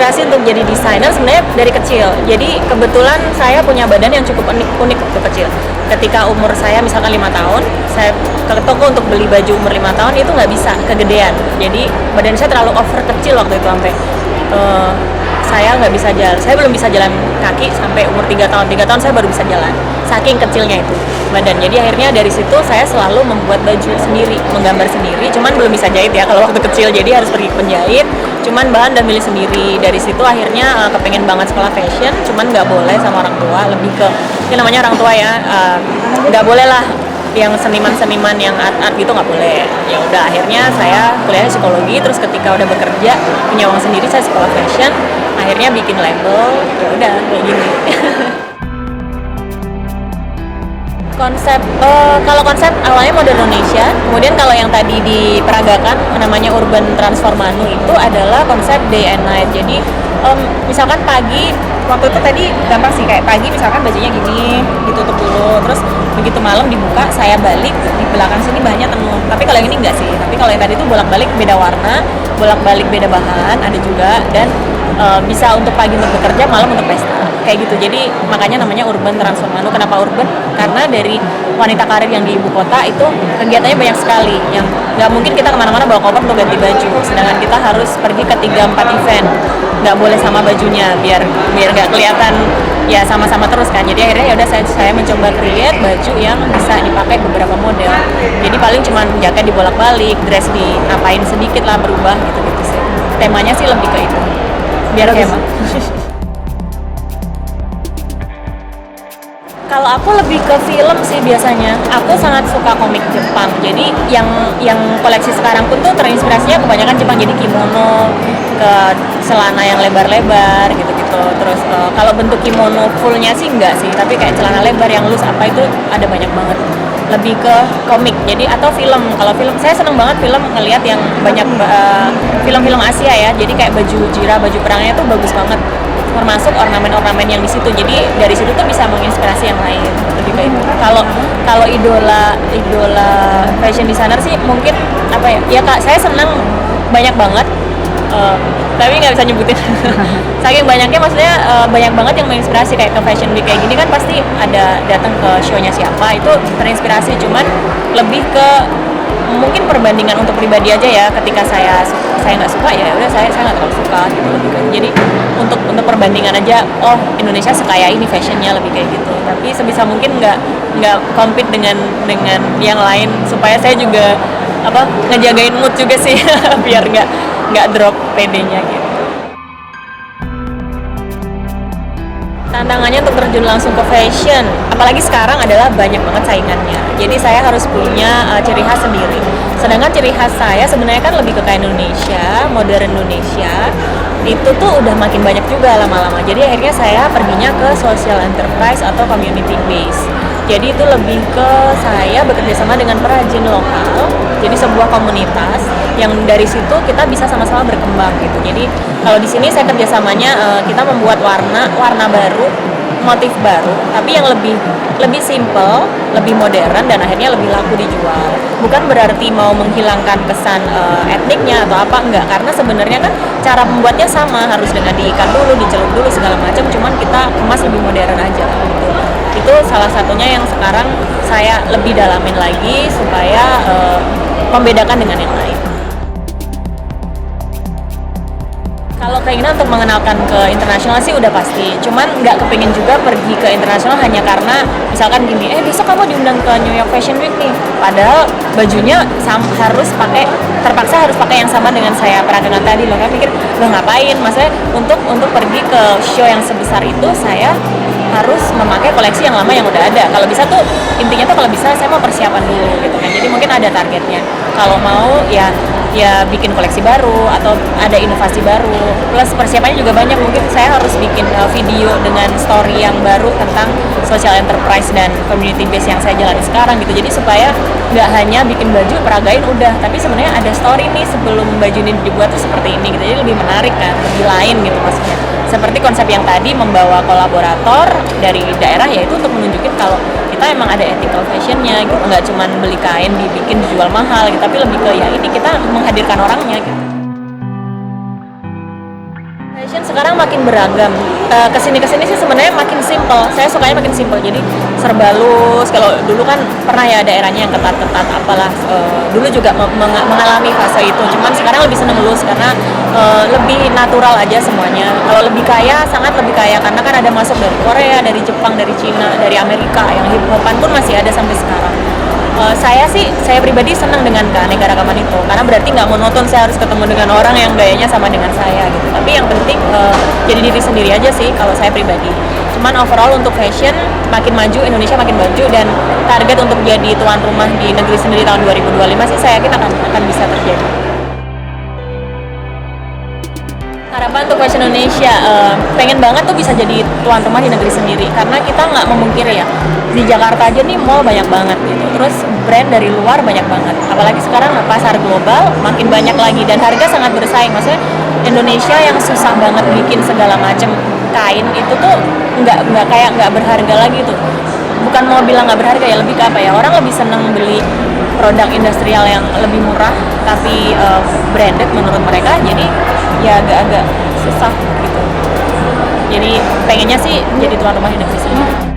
terinspirasi untuk jadi desainer sebenarnya dari kecil. Jadi kebetulan saya punya badan yang cukup unik waktu kecil. Ketika umur saya misalkan 5 tahun, saya ke toko untuk beli baju umur 5 tahun itu nggak bisa, kegedean. Jadi badan saya terlalu over kecil waktu itu sampai saya nggak bisa jalan. Saya belum bisa jalan kaki sampai umur 3 tahun. 3 tahun saya baru bisa jalan. Saking kecilnya itu badan. Jadi akhirnya dari situ saya selalu membuat baju sendiri, menggambar sendiri. Cuman belum bisa jahit ya kalau waktu kecil. Jadi harus pergi ke penjahit. Cuman bahan dan milih sendiri. Dari situ akhirnya kepengen banget sekolah fashion. Cuman nggak boleh sama orang tua. Lebih ke ini namanya orang tua ya. Nggak boleh lah yang seniman-seniman yang art gitu nggak boleh. Ya udah akhirnya saya kuliah psikologi. Terus ketika udah bekerja punya uang sendiri saya sekolah fashion. Akhirnya bikin label. Ya udah kayak gini. Kalau konsep awalnya modern Indonesia, kemudian kalau yang tadi diperagakan namanya urban transformanu itu adalah konsep day and night. Jadi misalkan pagi waktu itu tadi gampang sih, kayak pagi misalkan bajunya gini ditutup dulu, terus begitu malam dibuka saya balik di belakang sini bahannya tenun. Tapi kalau yang ini enggak sih. Tapi kalau yang tadi itu bolak-balik beda warna, bolak-balik beda bahan ada juga, dan bisa untuk pagi untuk bekerja, malam untuk pesta kayak gitu. Jadi makanya namanya urban transformanu. Kenapa urban? Karena dari wanita karir yang di ibu kota itu kegiatannya banyak sekali, yang nggak mungkin kita kemana-mana bawa koper untuk ganti baju, sedangkan kita harus pergi ke 3-4 event, nggak boleh sama bajunya biar nggak kelihatan ya sama-sama terus kan. Jadi akhirnya ya udah saya mencoba create baju yang bisa dipakai beberapa model. Jadi paling cuma jaket dibolak-balik, dress diapain sedikit lah, berubah gitu sih. Temanya sih lebih ke itu biar hemat. Kalau aku lebih ke film sih biasanya. Aku sangat suka komik Jepang. Jadi yang koleksi sekarang pun tuh terinspirasinya kebanyakan Jepang. Jadi kimono, ke celana yang lebar-lebar gitu-gitu. Terus kalau bentuk kimono fullnya sih enggak sih, tapi kayak celana lebar yang loose apa itu ada banyak banget. Lebih ke komik. Jadi atau film. Kalau film saya seneng banget film ngelihat yang banyak film-film Asia ya. Jadi kayak baju jira, baju perangnya tuh bagus banget. Termasuk ornamen-ornamen yang di situ. Jadi dari situ tuh bisa menginspirasi yang lain. Lebih kayak itu. Kalau idola fashion designer sih mungkin apa ya? Ya Kak, saya senang banyak banget. Tapi nggak bisa nyebutin. Saking banyaknya, maksudnya banyak banget yang menginspirasi. Kayak ke fashion week kayak gini kan pasti ada datang ke show-nya siapa, itu terinspirasi. Cuman lebih ke mungkin perbandingan untuk pribadi aja ya. Ketika saya nggak suka ya udah saya nggak terlalu suka gitu lebih kan. Jadi untuk perbandingan aja, oh Indonesia sekaya ini fashionnya, lebih kayak gitu. Tapi sebisa mungkin nggak compete dengan yang lain, supaya saya juga ngejagain mood juga sih biar nggak drop PD-nya gitu. Tantangannya untuk terjun langsung ke fashion, apalagi sekarang, adalah banyak banget saingannya. Jadi saya harus punya ciri khas sendiri. Sedangkan ciri khas saya sebenarnya kan lebih ke kain Indonesia, modern Indonesia. Itu tuh udah makin banyak juga lama-lama. Jadi akhirnya saya perginya ke social enterprise atau community base. Jadi itu lebih ke saya bekerja sama dengan perajin lokal. Jadi sebuah komunitas yang dari situ kita bisa sama-sama berkembang gitu. Jadi kalau di sini saya kerjasamanya kita membuat warna baru, motif baru, tapi yang lebih simple, lebih modern, dan akhirnya lebih laku dijual. Bukan berarti mau menghilangkan kesan etniknya atau apa, enggak, karena sebenarnya kan cara membuatnya sama, harus dengan diikat dulu, dicelup dulu segala macam, cuman kita kemas lebih modern aja gitu. Itu salah satunya yang sekarang saya lebih dalamin lagi supaya membedakan dengan yang lain. Kalau keinginan untuk mengenalkan ke internasional sih udah pasti, cuman nggak kepingin juga pergi ke internasional hanya karena misalkan gini, besok kamu diundang ke New York Fashion Week nih, padahal bajunya terpaksa harus pakai yang sama dengan saya peragakan tadi loh. Kan pikir, loh ngapain, maksudnya untuk pergi ke show yang sebesar itu saya harus memakai koleksi yang lama yang udah ada. Kalau bisa tuh, intinya tuh kalau bisa saya mau persiapan dulu gitu kan. Jadi mungkin ada targetnya. Kalau mau ya bikin koleksi baru atau ada inovasi baru. Plus persiapannya juga banyak. Mungkin saya harus bikin video dengan story yang baru tentang social enterprise dan community base yang saya jalani sekarang gitu. Jadi supaya nggak hanya bikin baju peragain udah, tapi sebenarnya ada story nih sebelum baju ini dibuat tuh seperti ini gitu. Jadi lebih menarik kan, lebih lain gitu maksudnya. Seperti konsep yang tadi, membawa kolaborator dari daerah, yaitu untuk menunjukin kalau kita emang ada ethical fashionnya gitu, nggak cuma beli kain dibikin dijual mahal gitu, tapi lebih ke ya ini kita menghadirkan orangnya gitu. Fashion sekarang makin beragam. Kesini sih sebenarnya makin simple. Saya sukanya makin simple. Jadi serba halus. Kalau dulu kan pernah ya daerahnya yang ketat-ketat apalah. Dulu juga mengalami fase itu. Cuman sekarang lebih seneng halus karena lebih natural aja semuanya. Kalau lebih kaya, sangat lebih kaya karena kan ada masuk dari Korea, dari Jepang, dari Cina, dari Amerika. Yang hip hopan pun masih ada sampai sekarang. Saya pribadi senang dengan keanekaragaman itu karena berarti nggak monoton saya harus ketemu dengan orang yang gayanya sama dengan saya gitu. Tapi yang penting jadi diri sendiri aja sih kalau saya pribadi. Cuman overall untuk fashion makin maju, Indonesia makin maju, dan target untuk jadi tuan rumah di negeri sendiri tahun 2025 sih saya yakin akan bisa terjadi. Harapan untuk fashion Indonesia, pengen banget tuh bisa jadi tuan rumah di negeri sendiri karena kita nggak memungkiri ya, di Jakarta aja nih mall banyak banget gitu, terus brand dari luar banyak banget, apalagi sekarang pasar global makin banyak lagi dan harga sangat bersaing. Maksudnya Indonesia yang susah banget bikin segala macam kain itu tuh nggak berharga lagi tuh. Bukan mau bilang nggak berharga ya, lebih ke apa ya, orang lebih seneng beli produk industrial yang lebih murah tapi branded menurut mereka, jadi ya agak-agak susah gitu. Jadi pengennya sih jadi tuan rumah di negeri sendiri.